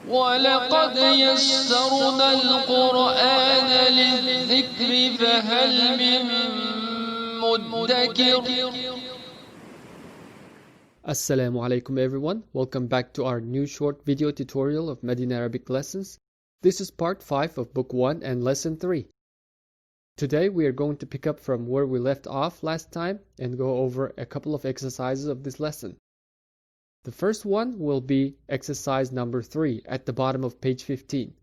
ولقد يسرنا القرآن للذكر فهل من مدكر. Assalamu alaikum everyone, welcome back to our new short video tutorial of Madinah Arabic lessons. This is part 5 of book 1 and lesson 3. Today we are going to pick up from where we left off last time and go over a couple of exercises of this lesson. The first one will be exercise number 3 at the bottom of page 15.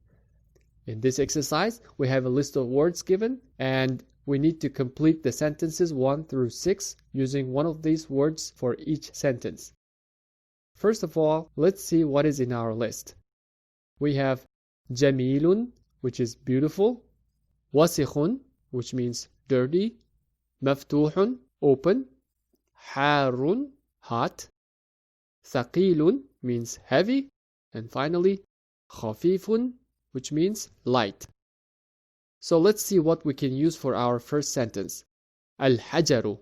In this exercise, we have a list of words given and we need to complete the sentences 1 through 6 using one of these words for each sentence. First of all, let's see what is in our list. We have jamilun, which is beautiful, wasikhun, which means dirty, maftuhun, open, harun, hot, thaqilun means heavy, and finally khafifun, which means light. So let's see what we can use for our first sentence. Al-hajaru.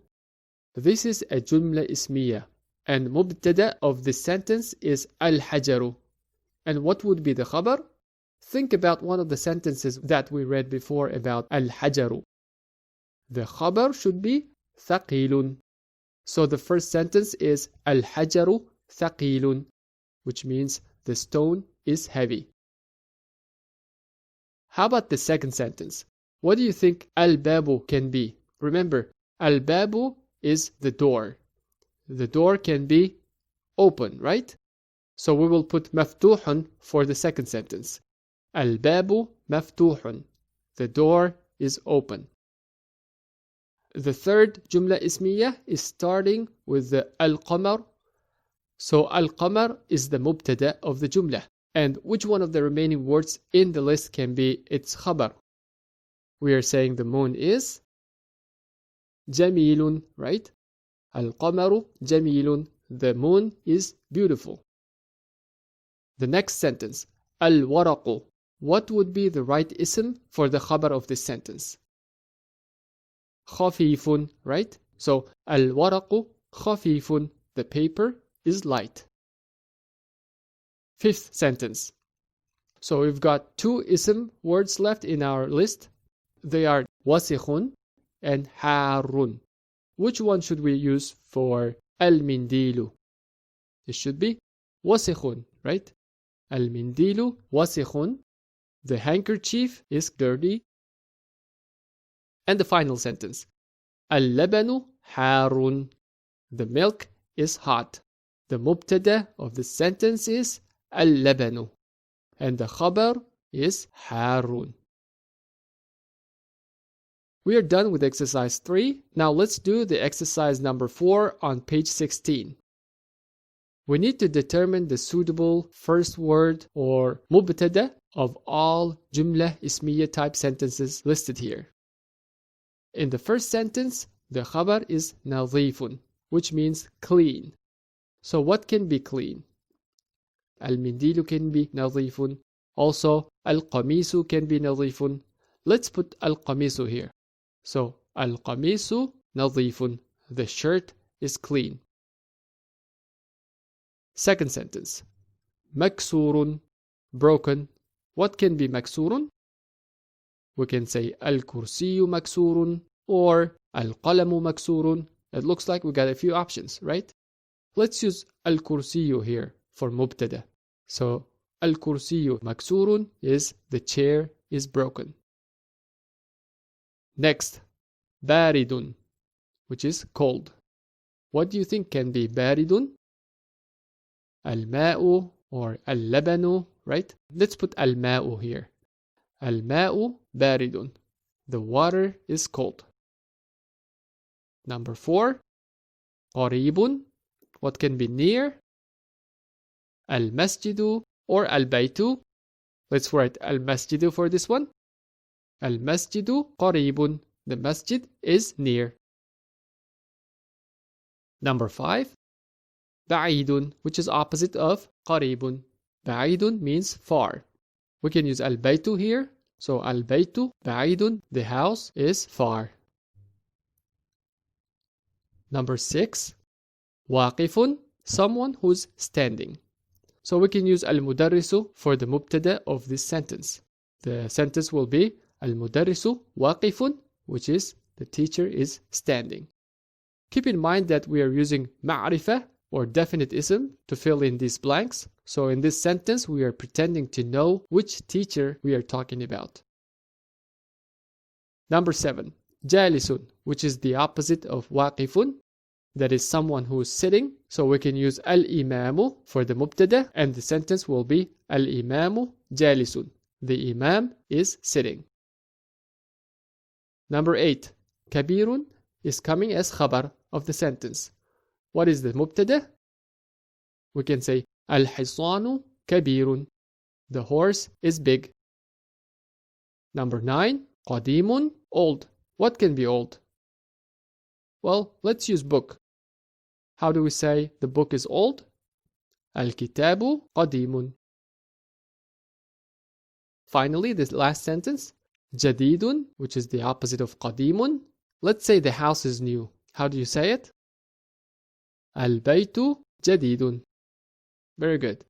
This is a jumla ismiya, and mubtada of this sentence is al-hajaru. And what would be the khabar? Think about one of the sentences that we read before about al-hajaru. The khabar should be thaqilun. So the first sentence is al-hajaru thaqilun, which means the stone is heavy. How about the second sentence? What do you think al-babu can be? Remember, al-babu is the door. The door can be open, right? So we will put maftuhun for the second sentence. Al-babu maftuhun. The door is open. The third jumla ismiya is starting with the al-qamar. So al-qamar is the mubtada of the jumla. And which one of the remaining words in the list can be its khabar? We are saying the moon is jamilun, right? Al-qamaru jamilun. The moon is beautiful. The next sentence, al-waraqu. What would be the right ism for the khabar of this sentence? Khafifun, right? So al-waraqu khafifun. The paper is light. Fifth sentence. So we've got two ism words left in our list. They are wasikhun and harun. Which one should we use for al-mindilu? It should be wasikhun, right? Al-mindilu wasikhun. The handkerchief is dirty. And the final sentence. Al-labanu harun. The milk is hot. The mubtada of the sentence is al-labanu. And the khabar is harun. We are done with exercise 3. Now let's do the exercise number 4 on page 16. We need to determine the suitable first word or mubtada of all jumla ismiya type sentences listed here. In the first sentence, the khabar is nadhifun, which means clean. So what can be clean? Al-mindilu can be nadhifun. Also, al-qamisu can be nadhifun. Let's put al-qamisu here. So, al-qamisu nadhifun. The shirt is clean. Second sentence. Maksurun. Broken. What can be maksurun? We can say al-kursiyu maksurun or al-qalamu maksurun. It looks like we got a few options, right? Let's use al-kursiyu here for mubtada. So al-kursiyu maksurun is the chair is broken. Next, baridun, which is cold. What do you think can be baridun? Al-ma'u or al-labanu, right? Let's put al-ma'u here. Al-ma'u baridun. The water is cold. Number 4, qaribun. What can be near? Al-masjidu or al-baytu. Let's write al-masjidu for this one. Al-masjidu qaribun. The masjid is near. Number 5, ba'idun, which is opposite of qaribun. Ba'idun means far. We can use al-baytu here. So al-baytu ba'idun. The house is far. Number 6, waqifun, someone who's standing. So we can use al-mudarrisu for the mubtada of this sentence. The sentence will be al-mudarrisu waqifun, which is the teacher is standing. Keep in mind that we are using ma'rifah or definite ism to fill in these blanks. So in this sentence, we are pretending to know which teacher we are talking about. Number 7, jalisun, which is the opposite of waqifun. That is someone who is sitting. So we can use al-imamu for the mubtada, and the sentence will be al-imamu jalisun. The imam is sitting. Number 8, kabirun is coming as khabar of the sentence. What is the mubtada? We can say al-hisanu kabirun. The horse is big. Number 9, qadimun, old. What can be old? Well, let's use book. How do we say the book is old? Al-kitabu qadimun. Finally, this last sentence, jadidun, which is the opposite of qadimun. Let's say the house is new. How do you say it? Al-baytu jadidun. Very good.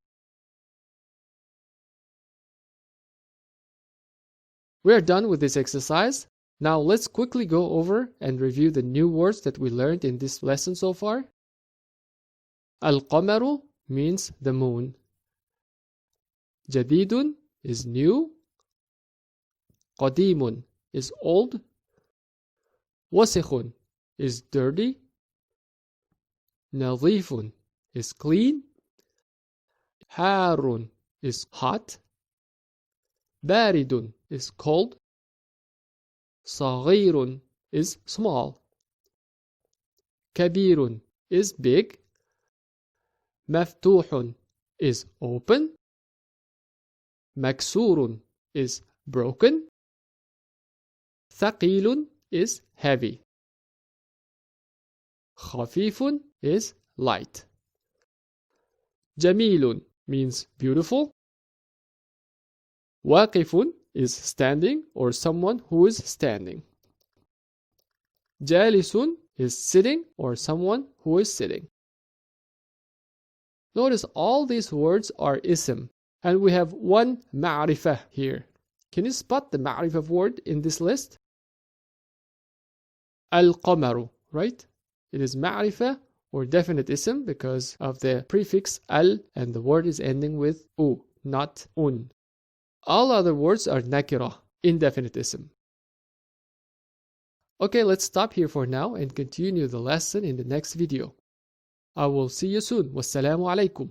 We are done with this exercise. Now let's quickly go over and review the new words that we learned in this lesson so far. Al-qamaru means the moon. Jadidun is new. Qadimun is old. Wasikhun is dirty. Nadhifun is clean. Harun is hot. Baridun is cold. Saghirun is small. Kabirun is big. Maftuhun is open. Maksurun is broken. Thaqilun is heavy. Khafifun is light. Jamilun means beautiful. Waqifun is standing or someone who is standing. Jalisun is sitting or someone who is sitting. Notice all these words are ism, and we have one ma'rifah here. Can you spot the ma'rifah word in this list? Al-qamaru, right? It is ma'rifah or definite ism because of the prefix al, and the word is ending with u, not un. All other words are nakira, indefinite ism. Okay, let's stop here for now and continue the lesson in the next video. I will see you soon. Wassalamu alaikum.